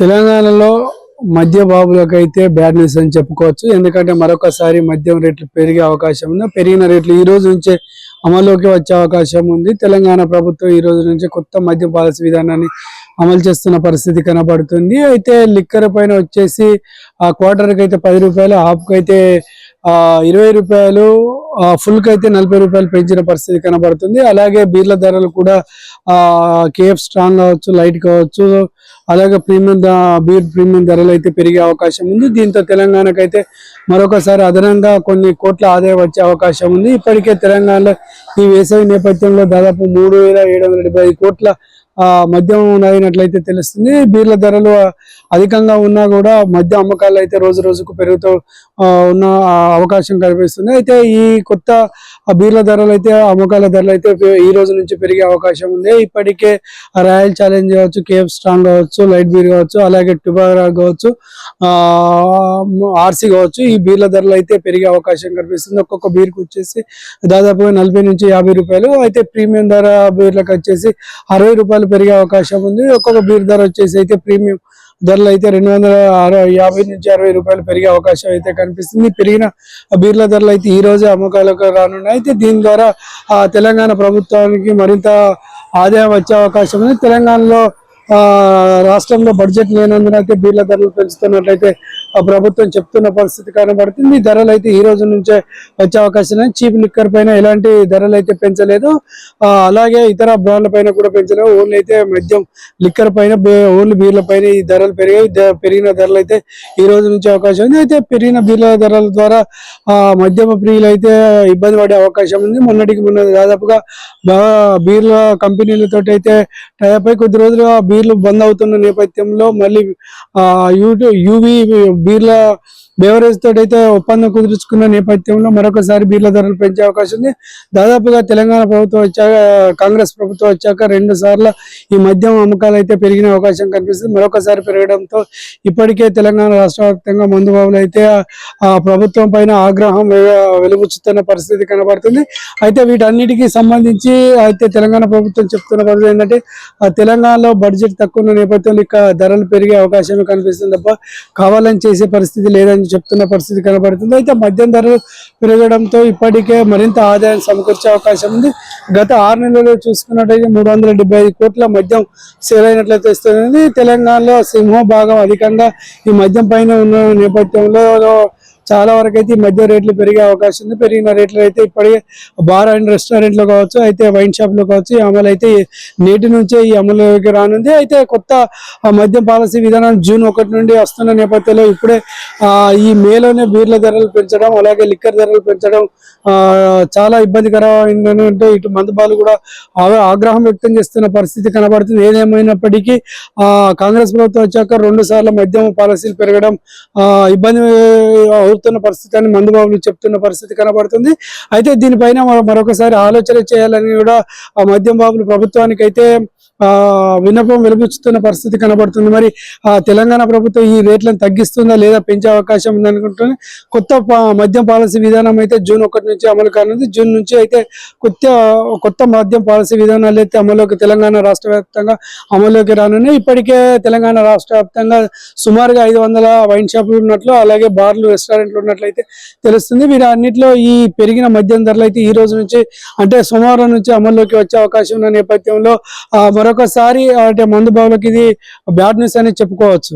తెలంగాణలో మద్య బాబులకైతే bad news అని చెప్పుకోవచ్చు. ఎందుకంటే మరొకసారి మద్యం రేట్లు పెరిగే అవకాశం ఉంది. పెరిగిన రేట్లు ఈ రోజు నుంచే అమల్లోకి వచ్చే అవకాశం ఉంది. తెలంగాణ ప్రభుత్వం ఈ రోజు నుంచి కొత్త మద్యం పాలసీ విధానాన్ని అమలు చేస్తున్న పరిస్థితి కనబడుతుంది. అయితే లిక్కర్ పైన వచ్చేసి ఆ క్వార్టర్కి అయితే 10 రూపాయలు, హాఫ్కి అయితే 20 రూపాయలు, ఫుల్ కి అయితే 40 రూపాయలు పెంచిన పరిస్థితి కనబడుతుంది. అలాగే బీర్ల ధరలు కూడా కేఎఫ్ స్ట్రాంగ్ కావచ్చు, లైట్ కావచ్చు, అలాగే బీర్ ప్రీమియం ధరలు అయితే పెరిగే అవకాశం ఉంది. దీంతో తెలంగాణకైతే మరొకసారి అదనంగా కొన్ని కోట్ల ఆదాయం వచ్చే అవకాశం ఉంది. ఇప్పటికే తెలంగాణలో ఈ వేసవి నేపథ్యంలో దాదాపు 3,775 కోట్ల మద్యం అయినట్లయితే తెలుస్తుంది. బీర్ల ధరలు అధికంగా ఉన్నా కూడా మద్య అమ్మకాలు అయితే రోజు రోజుకు పెరుగుతూ ఉన్న అవకాశం కనిపిస్తుంది. అయితే ఈ కొత్త బీర్ల ధరలు అయితే అమ్మకాల ధరలు అయితే ఈ రోజు నుంచి పెరిగే అవకాశం ఉంది. ఇప్పటికే రాయల్ ఛాలెంజ్ కావచ్చు, కేఎఫ్ స్ట్రాంగ్ కావచ్చు, లైట్ బీర్ కావచ్చు, అలాగే టుబారా కావచ్చు, ఆర్సీ కావచ్చు, ఈ బీర్ల ధరలు అయితే పెరిగే అవకాశం కనిపిస్తుంది. ఒక్కొక్క బీర్కి వచ్చేసి దాదాపుగా 40 నుంచి 50 రూపాయలు, అయితే ప్రీమియం ధర బీర్లకు వచ్చేసి 60 రూపాయలు పెరిగే అవకాశం ఉంది. ఒక్కొక్క బీర్ ధర వచ్చేసి అయితే ప్రీమియం ధరలు అయితే 250 నుంచి 60 రూపాయలు పెరిగే అవకాశం అయితే కనిపిస్తుంది. పెరిగిన బీర్ల ధరలు అయితే ఈ రోజే అమ్మకాలకు రానున్నాయి. అయితే దీని ద్వారా తెలంగాణ ప్రభుత్వానికి మరింత ఆదాయం వచ్చే అవకాశం ఉంది. తెలంగాణలో రాష్ట్రంలో బడ్జెట్ లేనందున అయితే బీర్ల ధరలు పెంచుతున్నట్లయితే ప్రభుత్వం చెప్తున్న పరిస్థితి కనబడుతుంది. ఈ ధరలు అయితే ఈ రోజు నుంచే వచ్చే అవకాశం ఉంది. చీప్ లిక్కర్ పైన ఎలాంటి ధరలు అయితే పెంచలేదు, అలాగే ఇతర బ్రాండ్ల పైన కూడా పెంచలేదు. ఓన్లీ అయితే మద్యం లిక్కర్ పైన, ఓన్లీ బీర్ల పైన ఈ ధరలు పెరిగాయి. పెరిగిన ధరలు అయితే ఈ రోజు నుంచి అవకాశం ఉంది. అయితే పెరిగిన బీర్ల ధరల ద్వారా మద్యమ ప్రియులు అయితే ఇబ్బంది పడే అవకాశం ఉంది. మొన్న దాదాపుగా బీర్ల కంపెనీలతో అయితే టైప్ అయి కొద్ది రోజులుగా బీర్లు బంద్ అవుతున్న నేపథ్యంలో మళ్ళీ యూవీ బీర్ల బేవరేజ్ తోటి అయితే ఒప్పందం కుదుర్చుకున్న నేపథ్యంలో మరొకసారి బీర్ల ధరలు పెంచే అవకాశం ఉంది. దాదాపుగా తెలంగాణ ప్రభుత్వం వచ్చాక, కాంగ్రెస్ ప్రభుత్వం వచ్చాక 2 సార్లు ఈ మద్యం అమ్మకాలు అయితే పెరిగిన అవకాశం కనిపిస్తుంది. మరొకసారి పెరగడంతో ఇప్పటికే తెలంగాణ రాష్ట్ర వ్యాప్తంగా మందుబాబులు అయితే ప్రభుత్వం పైన ఆగ్రహం వెలుబుచ్చుతున్న పరిస్థితి కనబడుతుంది. అయితే వీటన్నిటికీ సంబంధించి అయితే తెలంగాణ ప్రభుత్వం చెప్తున్న పరిస్థితి ఏంటంటే తెలంగాణలో బడ్జెట్ తక్కువ ఉన్న నేపథ్యంలో ఇక ధరలు పెరిగే అవకాశమే కనిపిస్తుంది తప్ప కావాలని చేసే పరిస్థితి లేదని చెప్తున్న పరిస్థితి కనబడుతుంది. అయితే మద్యం ధరలు పెరగడంతో ఇప్పటికే మరింత ఆదాయం సమకూర్చే అవకాశం ఉంది. గత 6 నెలల్లో చూసుకున్నట్టయితే 375 కోట్ల మద్యం సేల్ అయినట్లయితే వస్తుంది. తెలంగాణలో సింహభాగం అధికంగా ఈ మద్యం పైన ఉన్న నేపథ్యంలో చాలా వరకు అయితే ఈ మధ్య రేట్లు పెరిగే అవకాశం ఉంది. పెరిగిన రేట్లు అయితే ఇప్పటికే బార్ అండ్ రెస్టారెంట్ లో కావచ్చు, అయితే వైన్ షాప్ లో కావచ్చు, ఈ అమలు అయితే నేటి నుంచే ఈ అమలులోకి రానుంది. అయితే కొత్త మద్యం పాలసీ విధానం జూన్ 1 నుండి వస్తున్న నేపథ్యంలో ఇప్పుడే ఈ మేలోనే బీర్ల ధరలు పెంచడం, అలాగే లిక్కర్ ధరలు పెంచడం చాలా ఇబ్బందికరమైందంటే ఇటు మందుబాలు కూడా ఆగ్రహం వ్యక్తం చేస్తున్న పరిస్థితి కనబడుతుంది. ఏదేమైనప్పటికీ కాంగ్రెస్ ప్రభుత్వం వచ్చాక 2 సార్లు మద్యం పాలసీలు పెరగడం ఇబ్బంది అవుతున్న పరిస్థితి అని మందుబాబులు చెప్తున్న పరిస్థితి కనబడుతుంది. అయితే దీనిపైన మరొకసారి ఆలోచన చేయాలని కూడా మద్యం బాబులు ప్రభుత్వానికి అయితే విన్నపం వెలుబుచ్చుతున్న పరిస్థితి కనబడుతుంది. మరి తెలంగాణ ప్రభుత్వం ఈ రేట్లను తగ్గిస్తుందా లేదా పెంచే అవకాశం ఉందనుకుంటున్నా. కొత్త మద్యం పాలసీ విధానం అయితే జూన్ 1 నుంచి అమలు కానుంది. జూన్ నుంచి అయితే కొత్త మద్యం పాలసీ విధానాలు అయితే అమలులోకి తెలంగాణ రాష్ట్ర వ్యాప్తంగా అమలులోకి రానున్నాయి. ఇప్పటికే తెలంగాణ రాష్ట్ర వ్యాప్తంగా సుమారుగా 500 వైన్ షాపులు ఉన్నట్లు, అలాగే బార్లు, రెస్టారెంట్లు ఉన్నట్లయితే తెలుస్తుంది. వీరన్నిటిలో ఈ పెరిగిన మద్యం ధరలు అయితే ఈ రోజు నుంచి అంటే సోమవారం నుంచి అమల్లోకి వచ్చే అవకాశం ఉన్న నేపథ్యంలో మరొకసారి అంటే మందుబాబులకు ఇది బ్యాడ్ న్యూస్ అని చెప్పుకోవచ్చు.